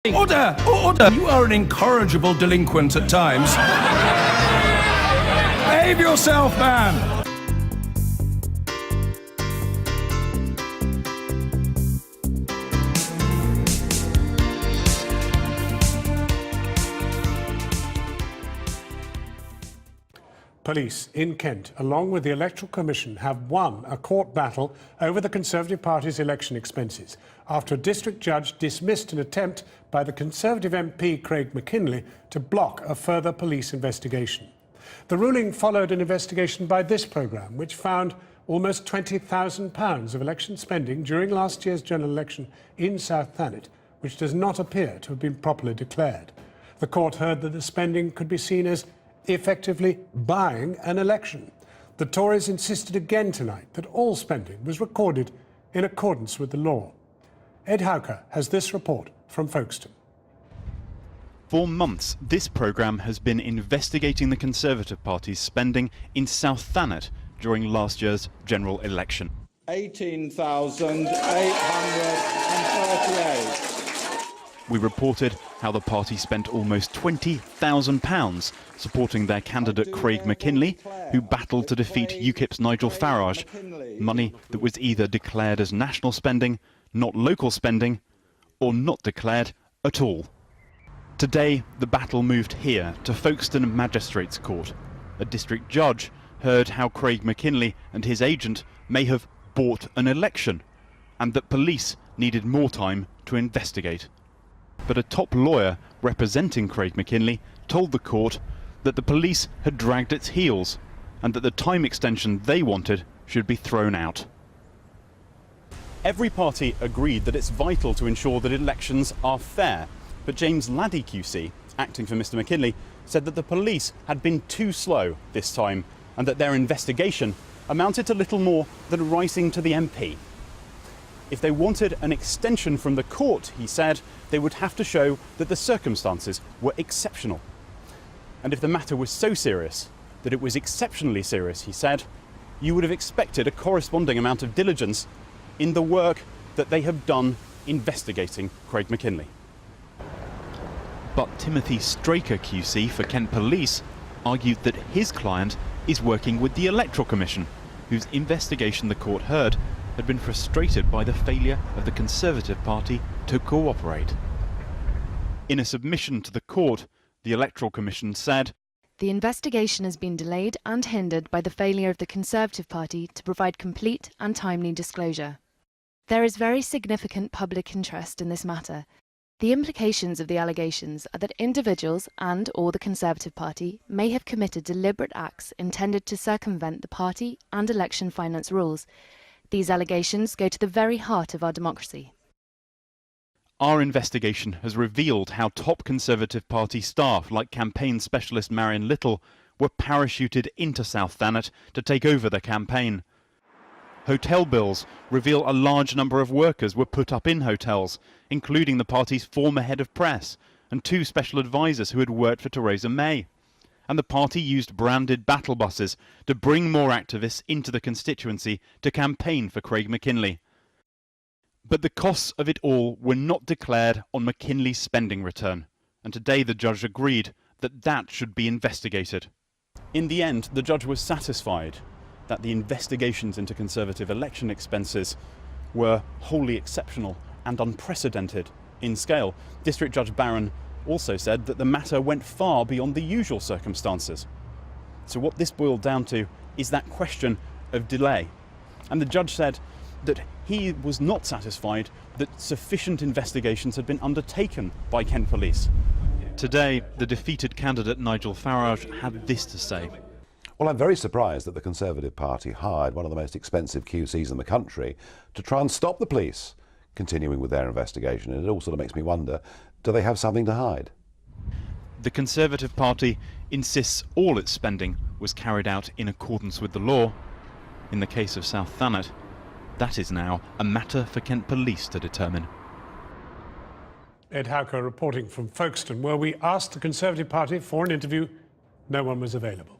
Order! Order! You are an incorrigible delinquent at times. Behave yourself, man! Police in Kent, along with the Electoral Commission, have won a court battle over the Conservative Party's election expenses after a district judge dismissed an attempt by the Conservative MP Craig McKinley to block a further police investigation. The ruling followed an investigation by this programme, which found almost £20,000 of election spending during last year's general election in South Thanet, which does not appear to have been properly declared. The court heard that the spending could be seen as effectively buying an election. The Tories insisted again tonight that all spending was recorded in accordance with the law. Ed Howker has this report from Folkestone. For months, this programme has been investigating the Conservative Party's spending in South Thanet during last year's general election. 18,838. We reported how the party spent almost £20,000 supporting their candidate Craig McKinley, who battled to defeat UKIP's Nigel Farage, money that was either declared as national spending, not local spending, or not declared at all. Today, the battle moved here to Folkestone Magistrates Court. A district judge heard how Craig McKinley and his agent may have bought an election, and that police needed more time to investigate. But a top lawyer representing Craig McKinley told the court that the police had dragged its heels and that the time extension they wanted should be thrown out. Every party agreed that it's vital to ensure that elections are fair, but James Laddie QC, acting for Mr McKinley, said that the police had been too slow this time and that their investigation amounted to little more than writing to the MP. If they wanted an extension from the court, he said, they would have to show that the circumstances were exceptional. And if the matter was so serious, that it was exceptionally serious, he said, you would have expected a corresponding amount of diligence in the work that they have done investigating Craig McKinley. But Timothy Straker QC for Kent Police argued that his client is working with the Electoral Commission, whose investigation the court heard had been frustrated by the failure of the Conservative Party to cooperate. In a submission to the court, the Electoral Commission said, "The investigation has been delayed and hindered by the failure of the Conservative Party to provide complete and timely disclosure. There is very significant public interest in this matter. The implications of the allegations are that individuals and/or the Conservative Party may have committed deliberate acts intended to circumvent the party and election finance rules. These allegations go to the very heart of our democracy." Our investigation has revealed how top Conservative Party staff, like campaign specialist Marion Little, were parachuted into South Thanet to take over the campaign. Hotel bills reveal a large number of workers were put up in hotels, including the party's former head of press and 2 special advisers who had worked for Theresa May. And the party used branded battle buses to bring more activists into the constituency to campaign for Craig McKinley. But the costs of it all were not declared on McKinley's spending return, and today the judge agreed that that should be investigated. In the end, the judge was satisfied that the investigations into Conservative election expenses were wholly exceptional and unprecedented in scale. District Judge Barron also said that the matter went far beyond the usual circumstances. So what this boiled down to is that question of delay. And the judge said that he was not satisfied that sufficient investigations had been undertaken by Kent Police. Today, the defeated candidate Nigel Farage had this to say. Well, I'm very surprised that the Conservative Party hired one of the most expensive QCs in the country to try and stop the police continuing with their investigation. And it all sort of makes me wonder, do they have something to hide? The Conservative Party insists all its spending was carried out in accordance with the law. In the case of South Thanet, that is now a matter for Kent Police to determine. Ed Howker reporting from Folkestone, where we asked the Conservative Party for an interview. No one was available.